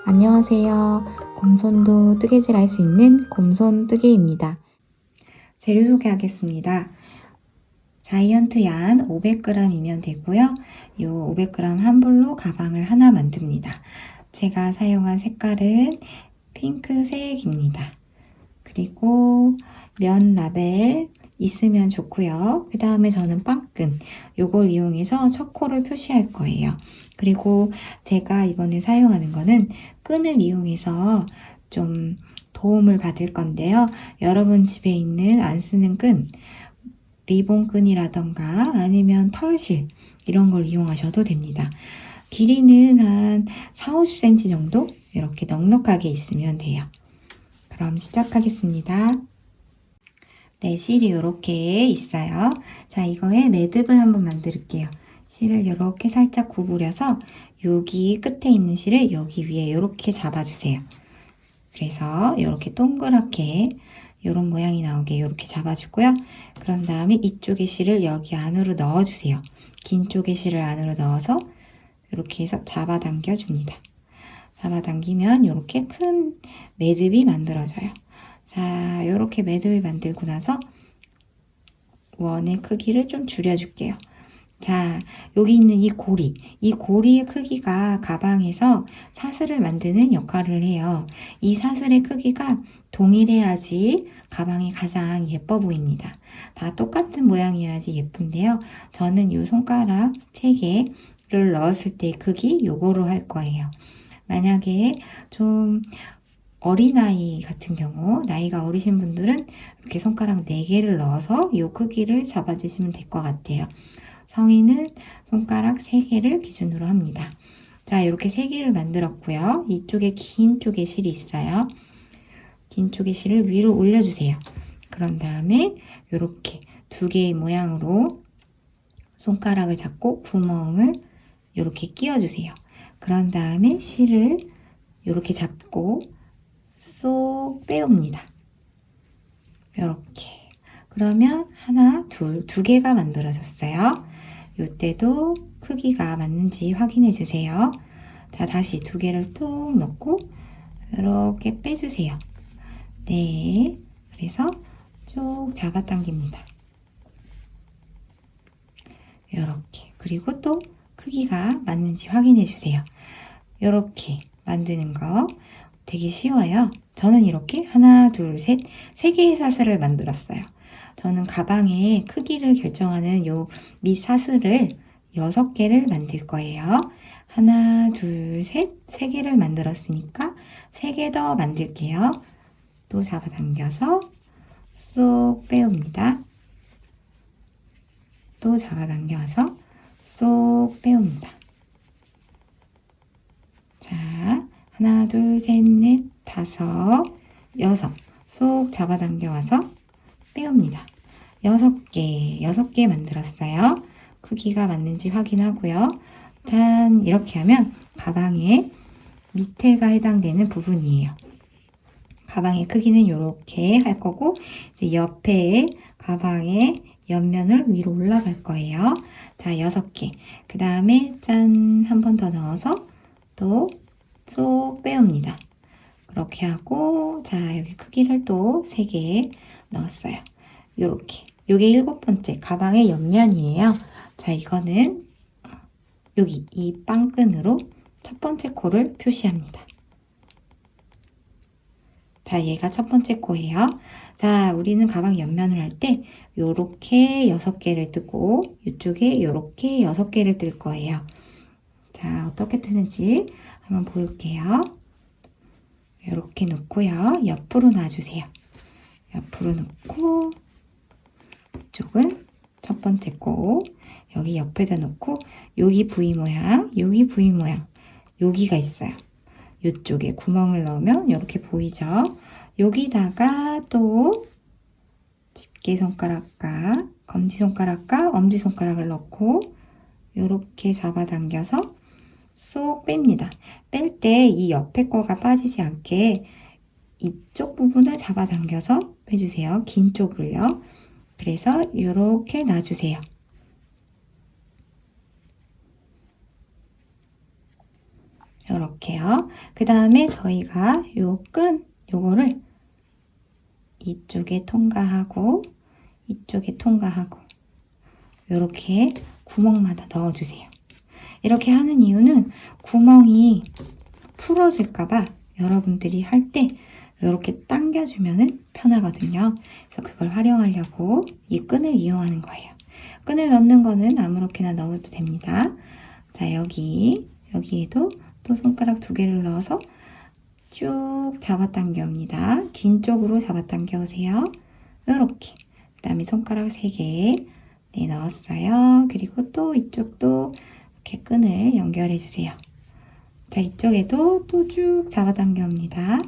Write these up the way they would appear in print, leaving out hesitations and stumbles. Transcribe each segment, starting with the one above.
안녕하세요. 곰손도 뜨개질 할 수 있는 곰손 뜨개입니다. 재료 소개하겠습니다. 자이언트 얀 500g이면 되고요. 이 500g 한 볼로 가방을 하나 만듭니다. 제가 사용한 색깔은 핑크색입니다. 그리고 면 라벨 있으면 좋고요. 그 다음에 저는 빵끈 요걸 이용해서 첫 코를 표시할 거예요. 그리고 제가 이번에 사용하는 거는 끈을 이용해서 좀 도움을 받을 건데요. 여러분 집에 있는 안 쓰는 끈, 리본 끈이라던가 아니면 털실 이런 걸 이용하셔도 됩니다. 길이는 한 4, 50cm 정도 이렇게 넉넉하게 있으면 돼요. 그럼 시작하겠습니다. 네, 실이 이렇게 있어요. 자, 이거에 매듭을 한번 만들게요. 실을 이렇게 살짝 구부려서 여기 끝에 있는 실을 여기 위에 이렇게 잡아주세요. 그래서 이렇게 동그랗게 이런 모양이 나오게 이렇게 잡아주고요. 그런 다음에 이쪽의 실을 여기 안으로 넣어주세요. 긴 쪽의 실을 안으로 넣어서 이렇게 해서 잡아당겨 줍니다. 잡아당기면 이렇게 큰 매듭이 만들어져요. 자, 이렇게 매듭을 만들고 나서 원의 크기를 좀 줄여줄게요. 자, 여기 있는 이 고리의 크기가 가방에서 사슬을 만드는 역할을 해요. 이 사슬의 크기가 동일해야지 가방이 가장 예뻐 보입니다. 다 똑같은 모양이어야지 예쁜데요. 저는 이 손가락 3개를 넣었을 때 크기 요거로 할 거예요. 만약에 좀 어린아이 같은 경우, 나이가 어리신 분들은 이렇게 손가락 4개를 넣어서 이 크기를 잡아주시면 될 것 같아요. 성인은 손가락 3개를 기준으로 합니다. 자, 이렇게 3개를 만들었고요. 이쪽에 긴 쪽에 실이 있어요. 긴 쪽의 실을 위로 올려주세요. 그런 다음에 이렇게 2개의 모양으로 손가락을 잡고 구멍을 이렇게 끼워주세요. 그런 다음에 실을 이렇게 잡고 쏙 빼옵니다. 이렇게. 그러면 하나, 둘, 2개가 만들어졌어요. 이때도 크기가 맞는지 확인해 주세요. 자, 다시 2개를 톡 넣고 이렇게 빼주세요. 네, 그래서 쭉 잡아당깁니다. 이렇게. 그리고 또 크기가 맞는지 확인해 주세요. 이렇게 만드는 거 되게 쉬워요. 저는 이렇게 하나, 둘, 셋, 3개의 사슬을 만들었어요. 저는 가방의 크기를 결정하는 요 밑 사슬을 6개를 만들 거예요. 하나, 둘, 셋, 3개를 만들었으니까 3개 더 만들게요. 또 잡아당겨서 쏙 빼옵니다. 또 잡아당겨서 쏙 빼옵니다. 자, 하나, 둘, 셋, 넷, 다섯, 여섯. 쏙 잡아당겨 와서 빼옵니다. 6개 만들었어요. 크기가 맞는지 확인하고요. 짠, 이렇게 하면 가방의 밑에가 해당되는 부분이에요. 가방의 크기는 이렇게 할 거고, 이제 옆에 가방의 옆면을 위로 올라갈 거예요. 자, 6개. 그 다음에 짠, 한 번 더 넣어서 또 쏙 빼옵니다. 그렇게 하고, 자, 여기 크기를 또 3개 넣었어요. 요렇게. 요게 7번째 가방의 옆면이에요. 자, 이거는 여기 이 빵끈으로 첫 번째 코를 표시합니다. 자, 얘가 첫 번째 코예요. 자, 우리는 가방 옆면을 할 때 요렇게 6개를 뜨고 이쪽에 요렇게 6개를 뜰 거예요. 자, 어떻게 뜨는지 한번 볼게요. 이렇게 놓고요. 옆으로 놔주세요. 옆으로 놓고 이쪽은 첫 번째 코 여기 옆에다 놓고 여기 V 모양, 여기 V 모양 여기가 있어요. 이쪽에 구멍을 넣으면 이렇게 보이죠? 여기다가 또 집게손가락과 검지손가락과 엄지손가락을 넣고 이렇게 잡아당겨서 쏙 뺍니다. 뺄 때 이 옆에 거가 빠지지 않게 이쪽 부분을 잡아당겨서 빼주세요. 긴 쪽을요. 그래서 이렇게 놔주세요. 요렇게요. 그 다음에 저희가 요거를 이쪽에 통과하고 이쪽에 통과하고 요렇게 구멍마다 넣어주세요. 이렇게 하는 이유는 구멍이 풀어질까봐 여러분들이 할 때 이렇게 당겨주면 편하거든요. 그래서 그걸 활용하려고 이 끈을 이용하는 거예요. 끈을 넣는 거는 아무렇게나 넣어도 됩니다. 자, 여기에도 또 손가락 2개를 넣어서 쭉 잡아당깁니다. 긴 쪽으로 잡아당겨 오세요. 이렇게. 그 다음에 손가락 3개 넣었어요. 그리고 또 이쪽도 이렇게 끈을 연결해 주세요. 자, 이쪽에도 또 쭉 잡아당깁니다.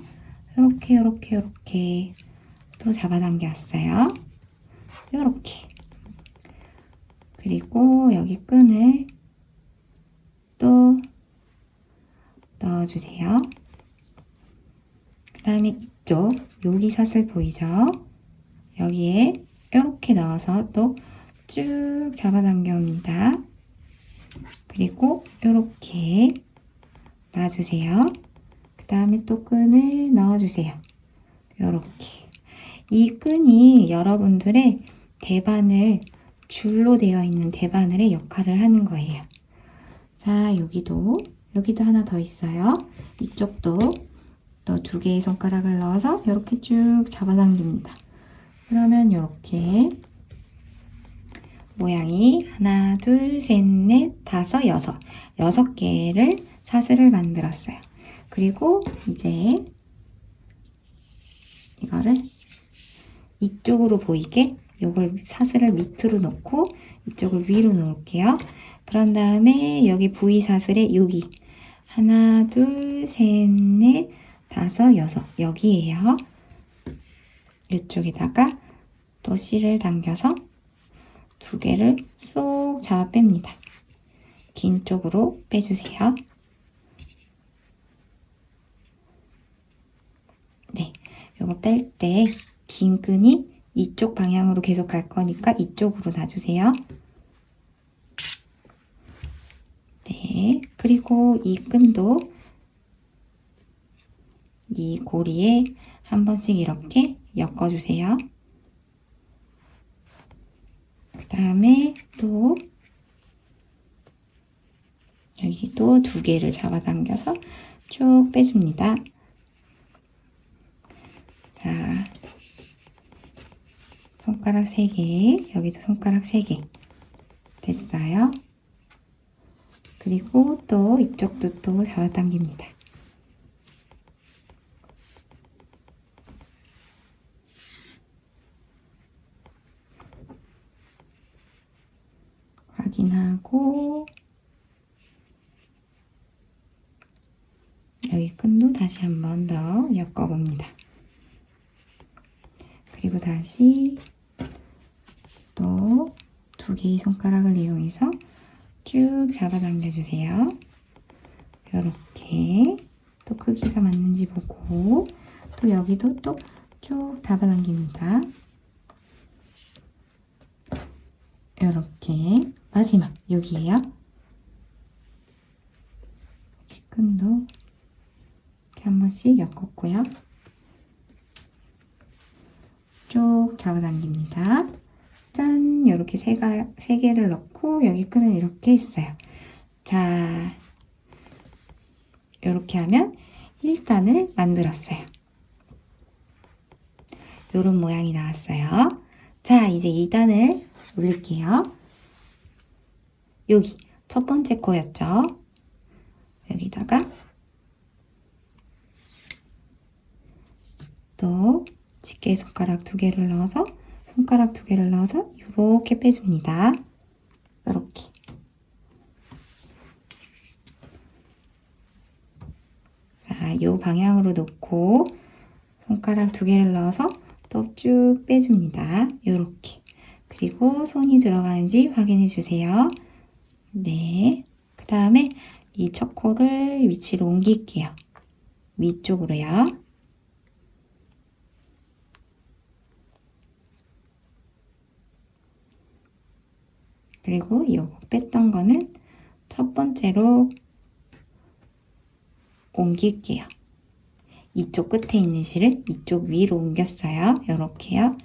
이렇게 또 잡아당겼어요. 이렇게. 그리고 여기 끈을 또 넣어주세요. 그 다음에 이쪽 여기 사슬 보이죠? 여기에 이렇게 넣어서 또 쭉 잡아당깁니다. 그리고 이렇게 놔주세요. 그 다음에 또 끈을 넣어주세요. 이렇게. 이 끈이 여러분들의 대바늘, 줄로 되어 있는 대바늘의 역할을 하는 거예요. 자, 여기도 하나 더 있어요. 이쪽도 또 2개의 손가락을 넣어서 이렇게 쭉 잡아당깁니다. 그러면 이렇게 모양이 하나, 둘, 셋, 넷, 다섯, 여섯 개를 사슬을 만들었어요. 그리고 이제 이거를 이쪽으로 보이게 요걸 사슬을 밑으로 놓고 이쪽을 위로 놓을게요. 그런 다음에 여기 부위 사슬에 여기 하나, 둘, 셋, 넷, 다섯, 여섯 여기에요. 이쪽에다가 또 실을 당겨서 2개를 쏙 잡아 뺍니다. 긴 쪽으로 빼주세요. 네, 요거 뺄 때 긴 끈이 이쪽 방향으로 계속 갈 거니까 이쪽으로 놔주세요. 네, 그리고 이 끈도 이 고리에 한 번씩 이렇게 엮어주세요. 그 다음에 또 여기 또 2개를 잡아당겨서 쭉 빼줍니다. 자, 손가락 3개, 여기도 손가락 3개 됐어요. 그리고 또 이쪽도 또 잡아당깁니다. 확인하고 여기 끈도 다시 한 번 더 엮어봅니다. 그리고 다시 또 2개의 손가락을 이용해서 쭉 잡아당겨 주세요. 이렇게 또 크기가 맞는지 보고 또 여기도 또 쭉 잡아당깁니다. 이렇게 마지막 여기에요. 여기 끈도 이렇게 한 번씩 엮었고요. 쭉 잡아당깁니다. 짠! 이렇게 3개를 넣고 여기 끈을 이렇게 했어요. 자, 이렇게 하면 1단을 만들었어요. 이런 모양이 나왔어요. 자, 이제 2단을 올릴게요. 여기 첫 번째 코였죠. 여기다가 또 집게 손가락 2개를 넣어서 이렇게 빼줍니다. 이렇게. 자, 이 방향으로 놓고 손가락 2개를 넣어서 또 쭉 빼줍니다. 이렇게. 그리고 손이 들어가는지 확인해 주세요. 네. 그 다음에 이 첫 코를 위치로 옮길게요. 위쪽으로요. 그리고 이거 뺐던 거는 첫 번째로 옮길게요. 이쪽 끝에 있는 실을 이쪽 위로 옮겼어요. 이렇게요.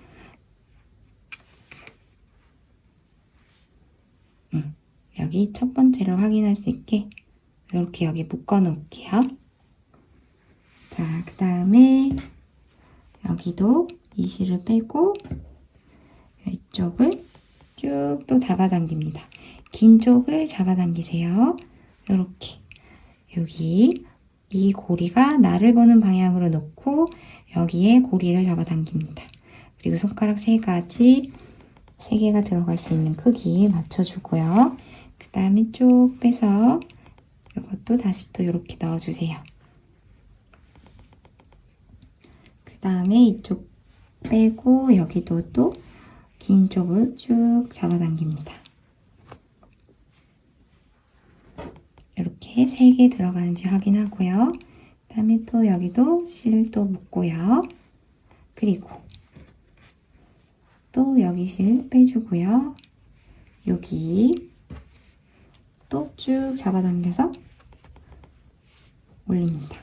여기 첫 번째를 확인할 수 있게 이렇게 여기 묶어 놓을게요. 자, 그 다음에 여기도 이 실을 빼고 이쪽을 쭉 또 잡아당깁니다. 긴 쪽을 잡아당기세요. 이렇게 여기 이 고리가 나를 보는 방향으로 놓고 여기에 고리를 잡아당깁니다. 그리고 손가락 세 개가 들어갈 수 있는 크기 맞춰주고요. 그 다음에 쭉 빼서 이것도 다시 또 이렇게 넣어주세요. 그 다음에 이쪽 빼고 여기도 또 긴 쪽을 쭉 잡아당깁니다. 이렇게 3개 들어가는지 확인하고요. 그 다음에 또 여기도 실 또 묶고요. 그리고 또 여기 실 빼주고요. 여기 또 쭉 잡아당겨서 올립니다.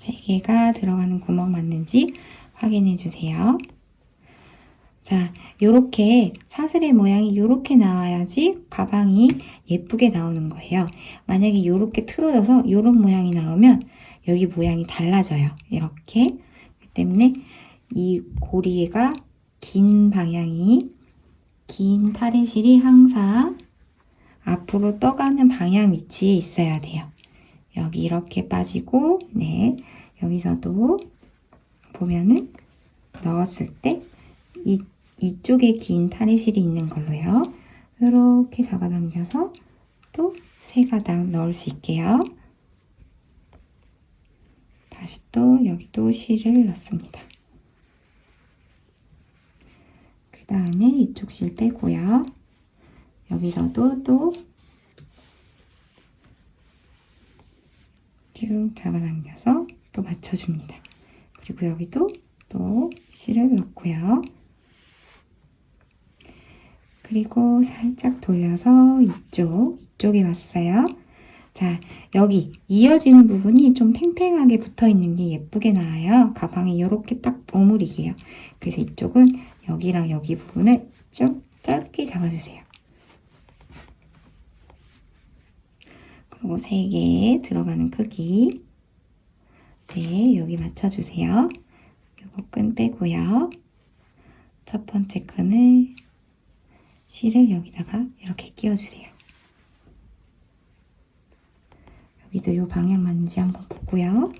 3개가 들어가는 구멍 맞는지 확인해 주세요. 자, 요렇게 사슬의 모양이 요렇게 나와야지 가방이 예쁘게 나오는 거예요. 만약에 요렇게 틀어져서 요런 모양이 나오면 여기 모양이 달라져요. 이렇게. 그렇기 때문에 이 고리가 긴 방향이 긴 타레실이 항상 앞으로 떠가는 방향 위치에 있어야 돼요. 여기 이렇게 빠지고, 네, 여기서도 보면은 넣었을 때 이쪽에 긴 타레실이 있는 걸로요. 이렇게 잡아당겨서 또 3가닥 넣을 수 있게요. 다시 또 여기도 실을 넣습니다. 그 다음에 이쪽 실 빼고요. 여기서도 또 쭉 잡아당겨서 또 맞춰줍니다. 그리고 여기도 또 실을 넣고요. 그리고 살짝 돌려서 이쪽에 왔어요. 자, 여기 이어지는 부분이 좀 팽팽하게 붙어 있는 게 예쁘게 나와요. 가방에 이렇게 딱 버무리게요. 그래서 이쪽은 여기랑 여기 부분을 좀 짧게 잡아주세요. 그리고 3개 들어가는 크기. 네, 여기 맞춰주세요. 요거 끈 빼고요. 첫 번째 끈을 실을 여기다가 이렇게 끼워주세요. 여기도 요 방향 맞는지 한번 보고요.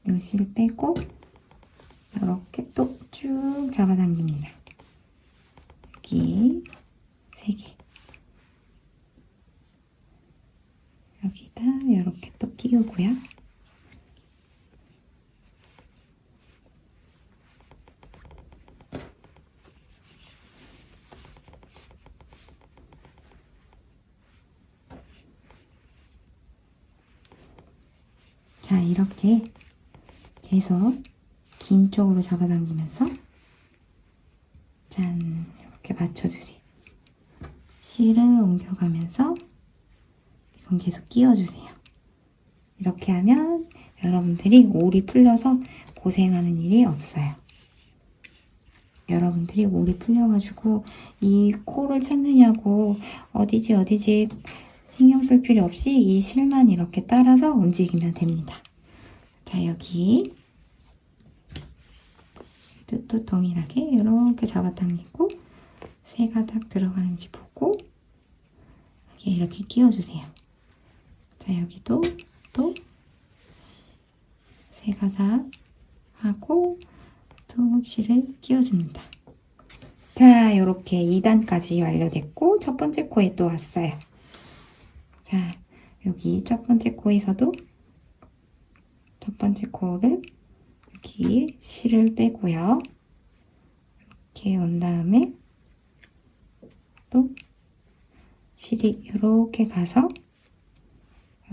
요 실 빼고 이렇게 또 쭉 잡아당깁니다. 여기 3개. 여기다 이렇게 또 끼우고요. 자, 이렇게 계속 긴 쪽으로 잡아당기면서 짠, 이렇게 맞춰주세요. 실을 옮겨가면서 이건 계속 끼워주세요. 이렇게 하면 여러분들이 올이 풀려서 고생하는 일이 없어요. 여러분들이 올이 풀려가지고 이 코를 찾느냐고 어디지 신경 쓸 필요 없이 이 실만 이렇게 따라서 움직이면 됩니다. 자, 여기 뜻도 동일하게 이렇게 잡아당기고 3가닥 들어가는지 보고 이렇게 끼워주세요. 자, 여기도 또 3가닥 하고 또 실을 끼워줍니다. 자, 이렇게 2단까지 완료됐고 첫 번째 코에 또 왔어요. 자, 여기 첫 번째 코에서도 첫 번째 코를 여기 실을 빼고요. 이렇게 온 다음에 또 실이 이렇게 가서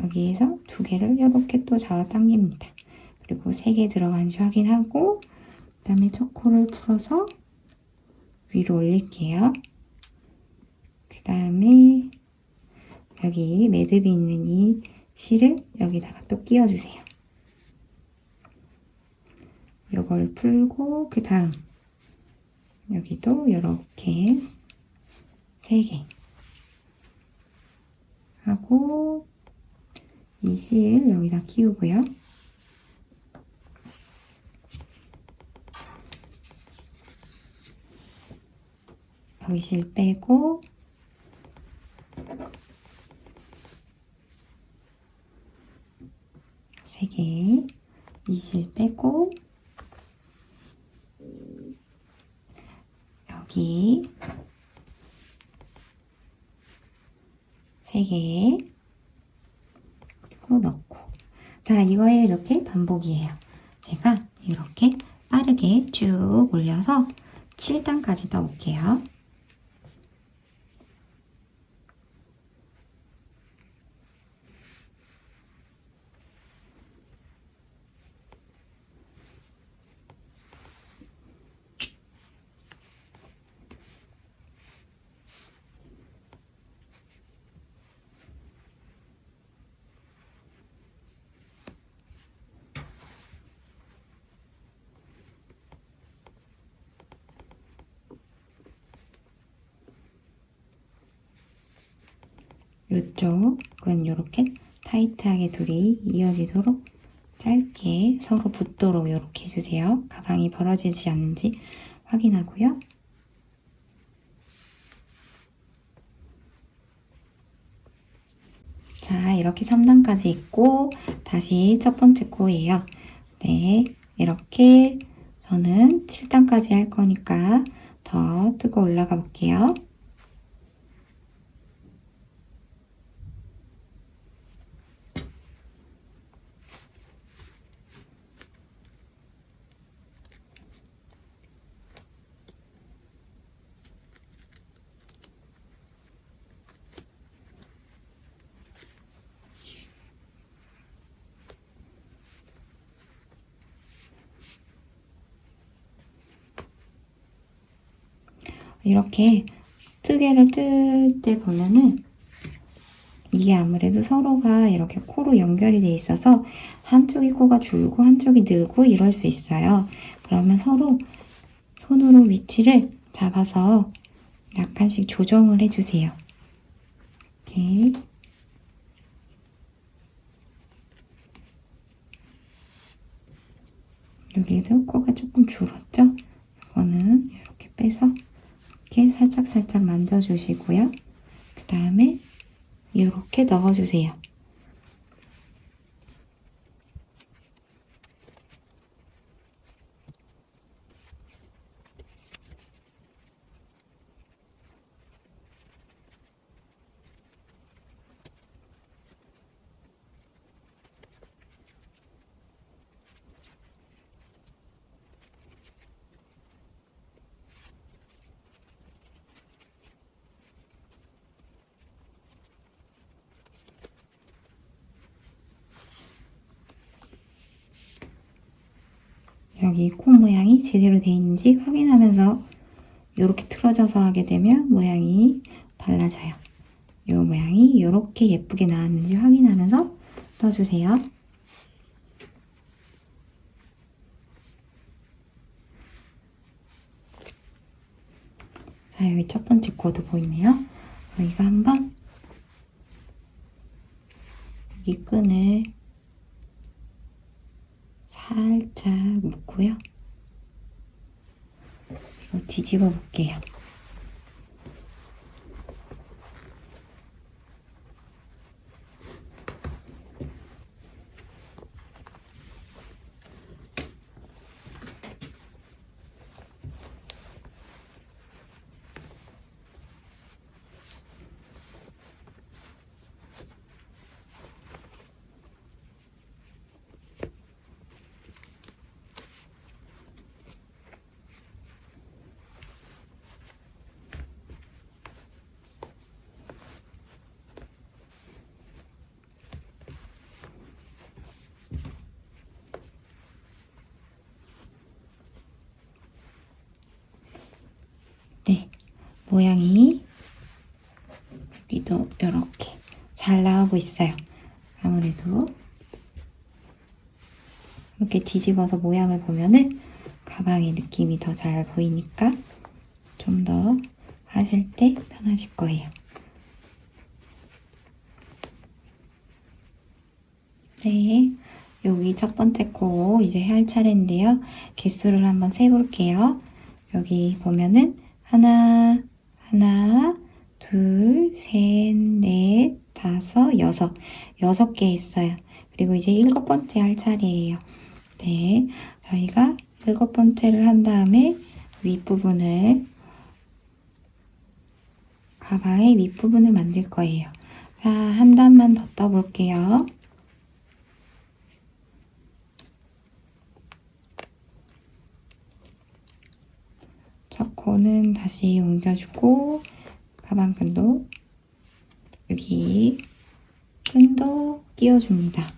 여기에서 2개를 이렇게 또 잡아당깁니다. 그리고 3개 들어가는지 확인하고 그 다음에 첫 코를 풀어서 위로 올릴게요. 다음에 여기 매듭이 있는 이 실을 여기다가 또 끼워주세요. 요걸 풀고 그 다음 여기도 이렇게 3개 하고 이 실 여기다 끼우고요. 여기 실 빼고 세 개, 이 실 빼고 여기 3개 그리고 넣고 자 이거에 이렇게 반복이에요. 제가 이렇게 빠르게 쭉 올려서 7단까지 떠볼게요. 이쪽은 이렇게 타이트하게 둘이 이어지도록 짧게 서로 붙도록 이렇게 해주세요. 가방이 벌어지지 않는지 확인하고요. 자, 이렇게 3단까지 있고 다시 첫 번째 코예요. 네, 이렇게 저는 7단까지 할 거니까 더 뜨고 올라가 볼게요. 이렇게 뜨개를 뜰 때 보면은 이게 아무래도 서로가 이렇게 코로 연결이 돼 있어서 한쪽이 코가 줄고 한쪽이 늘고 이럴 수 있어요. 그러면 서로 손으로 위치를 잡아서 약간씩 조정을 해주세요. 이렇게 여기도 코가 조금 줄었죠? 이거는 이렇게 빼서 이렇게 살짝살짝 만져주시고요. 그 다음에 이렇게 넣어주세요. 여기 코 모양이 제대로 돼 있는지 확인하면서 이렇게 틀어져서 하게 되면 모양이 달라져요. 이 모양이 이렇게 예쁘게 나왔는지 확인하면서 떠주세요. 자, 여기 첫 번째 코도 보이네요. 여기가 한번 이 끈을 살짝 묶고요. 이거 뒤집어 볼게요. 네, 모양이 이렇게 잘 나오고 있어요. 아무래도 이렇게 뒤집어서 모양을 보면은 가방의 느낌이 더 잘 보이니까 좀 더 하실 때 편하실 거예요. 네, 여기 첫 번째 코 이제 할 차례인데요. 개수를 한번 세볼게요. 여기 보면은 하나, 둘, 셋, 넷, 다섯, 여섯 개 있어요. 그리고 이제 일곱 번째 할 차례예요. 네, 저희가 일곱 번째를 한 다음에 윗부분을 가방의 윗부분을 만들 거예요. 자, 한 단만 더 떠볼게요. 첫 코는 다시 옮겨주고 가방끈도 여기 끈도 끼워줍니다.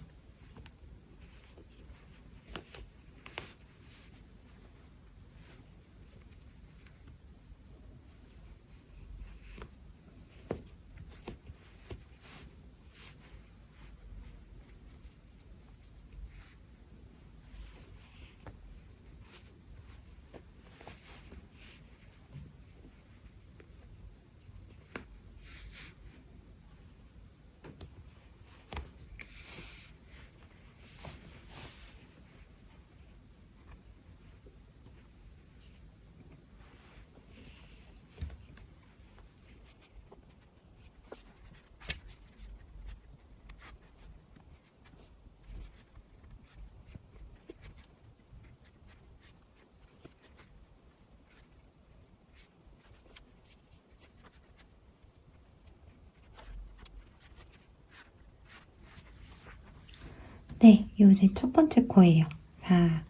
네, 요 이제 첫 번째 코예요. 자,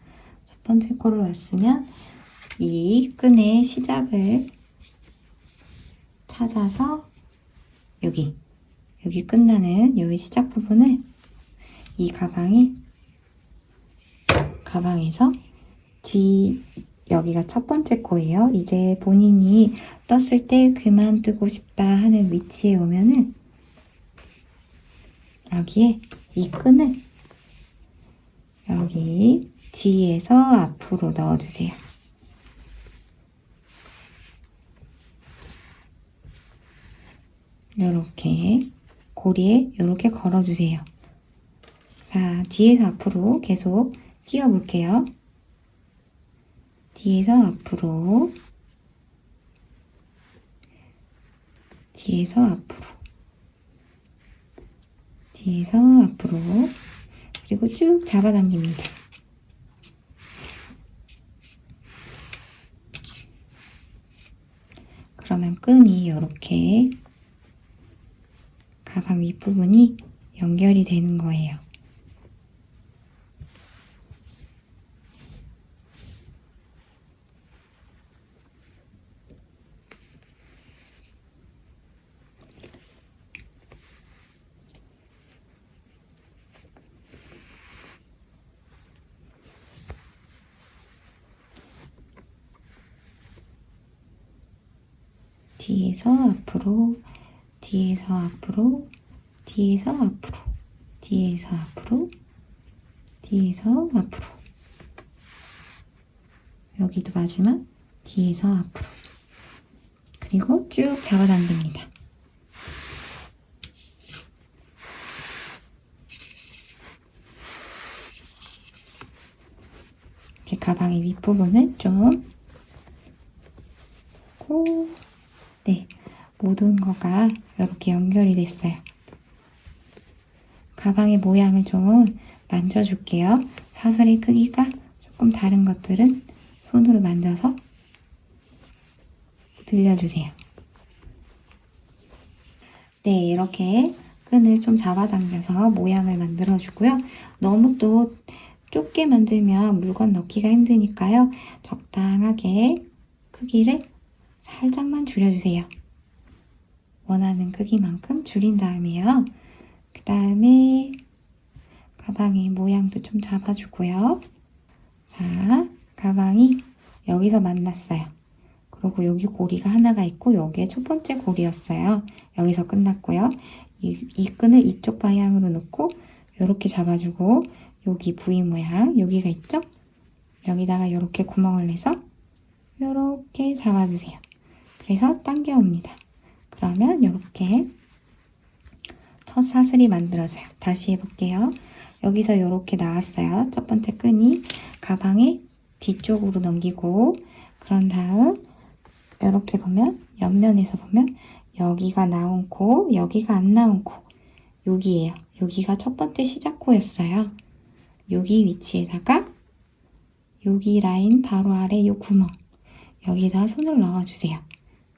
첫 번째 코를 왔으면 이 끈의 시작을 찾아서 여기 끝나는 요 시작 부분을 이 가방에서 여기가 첫 번째 코예요. 이제 본인이 떴을 때 그만두고 싶다 하는 위치에 오면은 여기에 이 끈을 여기 뒤에서 앞으로 넣어주세요. 요렇게 고리에 요렇게 걸어주세요. 자, 뒤에서 앞으로 계속 끼워볼게요. 뒤에서 앞으로, 뒤에서 앞으로, 뒤에서 앞으로, 그리고 쭉 잡아당깁니다. 그러면 끈이 이렇게 가방 윗부분이 연결이 되는 거예요. 뒤에서 앞으로, 뒤에서 앞으로, 뒤에서 앞으로, 뒤에서 앞으로, 뒤에서 앞으로. 여기도 마지막 뒤에서 앞으로. 그리고 쭉 잡아당깁니다. 이제 가방의 윗부분을 좀 고, 네, 모든 거가 이렇게 연결이 됐어요. 가방의 모양을 좀 만져줄게요. 사슬의 크기가 조금 다른 것들은 손으로 만져서 들려주세요. 네, 이렇게 끈을 좀 잡아당겨서 모양을 만들어주고요. 너무 또 좁게 만들면 물건 넣기가 힘드니까요. 적당하게 크기를 살짝만 줄여주세요. 원하는 크기만큼 줄인 다음에요. 그 다음에 가방의 모양도 좀 잡아주고요. 자, 가방이 여기서 만났어요. 그리고 여기 고리가 하나가 있고 여기에 첫 번째 고리였어요. 여기서 끝났고요. 이 끈을 이쪽 방향으로 놓고 이렇게 잡아주고 여기 V 모양 여기가 있죠? 여기다가 이렇게 구멍을 내서 이렇게 잡아주세요. 그래서 당겨옵니다. 그러면 이렇게 첫 사슬이 만들어져요. 다시 해볼게요. 여기서 이렇게 나왔어요. 첫 번째 끈이 가방의 뒤쪽으로 넘기고 그런 다음 이렇게 보면 옆면에서 보면 여기가 나온 코, 여기가 안 나온 코 여기예요. 여기가 첫 번째 시작 코였어요. 여기 위치에다가 여기 라인 바로 아래 요 구멍 여기다 손을 넣어주세요.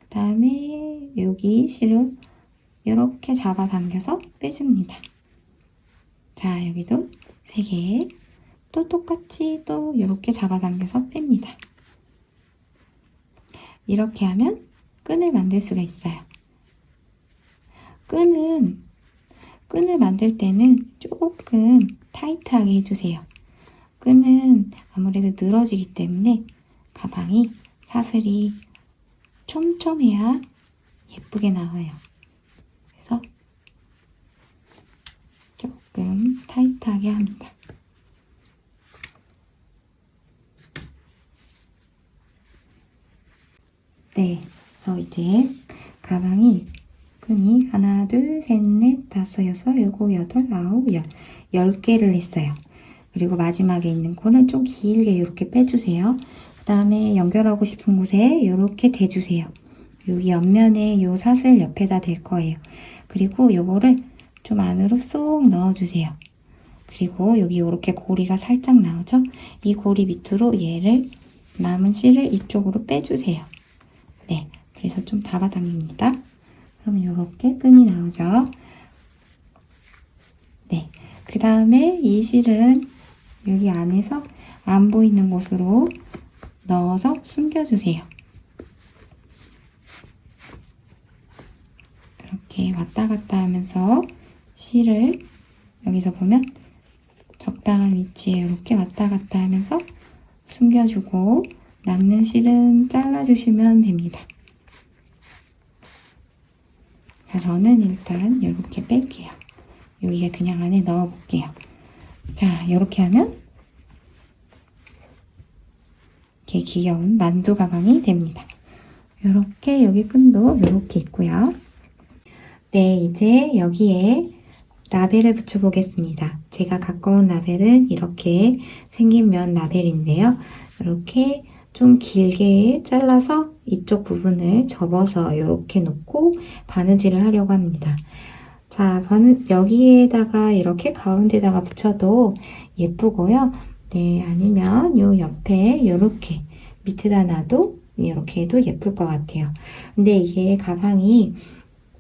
그 다음에 여기 실을 이렇게 잡아당겨서 빼줍니다. 자, 여기도 3개 또 똑같이 또 이렇게 잡아당겨서 뺍니다. 이렇게 하면 끈을 만들 수가 있어요. 끈을 만들 때는 조금 타이트하게 해주세요. 끈은 아무래도 늘어지기 때문에 가방이 사슬이 촘촘해야 예쁘게 나와요. 그래서 조금 타이트하게 합니다. 네, 그래서 이제 가방이 끈이 하나, 둘, 셋, 넷, 다섯, 여섯, 일곱, 여덟, 아홉, 10개를 했어요. 그리고 마지막에 있는 코는 좀 길게 이렇게 빼주세요. 그 다음에 연결하고 싶은 곳에 이렇게 대주세요. 여기 옆면에 요 사슬 옆에다 댈 거예요. 그리고 요거를 좀 안으로 쏙 넣어주세요. 그리고 여기 이렇게 고리가 살짝 나오죠? 이 고리 밑으로 얘를 남은 실을 이쪽으로 빼주세요. 네, 그래서 좀 잡아당깁니다. 그럼 이렇게 끈이 나오죠? 네, 그 다음에 이 실은 여기 안에서 안 보이는 곳으로 넣어서 숨겨주세요. 이렇게 왔다 갔다 하면서 실을 여기서 보면 적당한 위치에 이렇게 왔다 갔다 하면서 숨겨주고 남는 실은 잘라주시면 됩니다. 자, 저는 일단 이렇게 뺄게요. 여기가 그냥 안에 넣어볼게요. 자, 이렇게 하면 이렇게 귀여운 만두 가방이 됩니다. 이렇게 여기 끈도 이렇게 있고요. 네, 이제 여기에 라벨을 붙여보겠습니다. 제가 갖고 온 라벨은 이렇게 생긴 면 라벨인데요. 이렇게 좀 길게 잘라서 이쪽 부분을 접어서 이렇게 놓고 바느질을 하려고 합니다. 자, 여기에다가 이렇게 가운데다가 붙여도 예쁘고요. 네, 아니면 요 옆에 이렇게 밑에다 놔도 이렇게 해도 예쁠 것 같아요. 근데 이게 가방이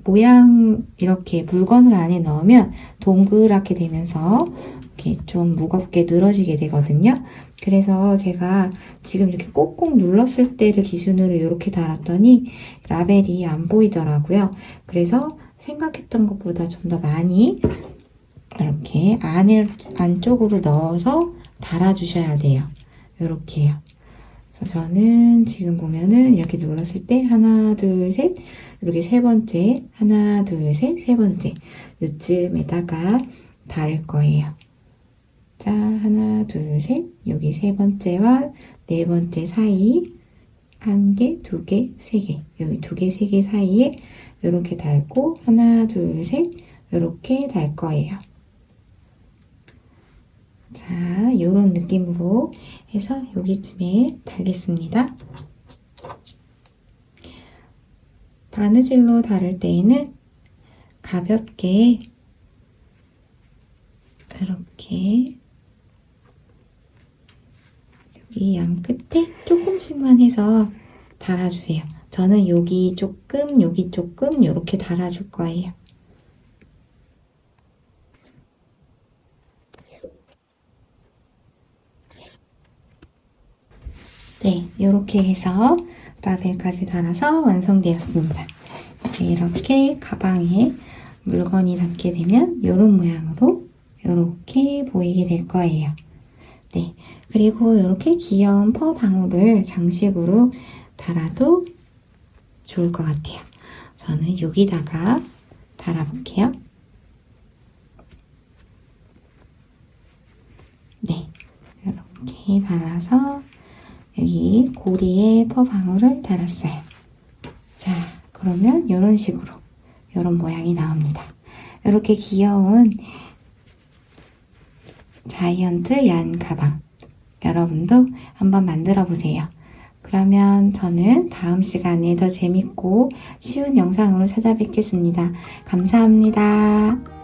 모양 이렇게 물건을 안에 넣으면 동그랗게 되면서 이렇게 좀 무겁게 늘어지게 되거든요. 그래서 제가 지금 이렇게 꼭꼭 눌렀을 때를 기준으로 이렇게 달았더니 라벨이 안 보이더라고요. 그래서 생각했던 것보다 좀 더 많이 이렇게 안쪽으로 넣어서 달아주셔야 돼요. 이렇게요. 그래서 저는 지금 보면은 이렇게 눌렀을 때 하나, 둘, 셋 이렇게 세 번째 하나, 둘, 셋, 세 번째 요쯤에다가 달 거예요. 자, 하나, 둘, 셋 여기 세 번째와 네 번째 사이 한 개, 두 개, 세 개 여기 두 개, 세 개 사이에 이렇게 달고 하나, 둘, 셋 이렇게 달 거예요. 자, 요런 느낌으로 해서 여기쯤에 달겠습니다. 바느질로 다룰 때에는 가볍게 이렇게 여기 양 끝에 조금씩만 해서 달아주세요. 저는 여기 조금, 여기 조금 이렇게 달아줄 거예요. 네, 이렇게 해서 라벨까지 달아서 완성되었습니다. 이제 이렇게 가방에 물건이 담게 되면 이런 모양으로 이렇게 보이게 될 거예요. 네, 그리고 이렇게 귀여운 퍼 방울을 장식으로 달아도 좋을 것 같아요. 저는 여기다가 달아볼게요. 네, 이렇게 달아서 여기 고리에 퍼 방울을 달았어요. 자, 그러면 이런 식으로 이런 모양이 나옵니다. 이렇게 귀여운 자이언트 얀 가방 여러분도 한번 만들어 보세요. 그러면 저는 다음 시간에 더 재밌고 쉬운 영상으로 찾아뵙겠습니다. 감사합니다.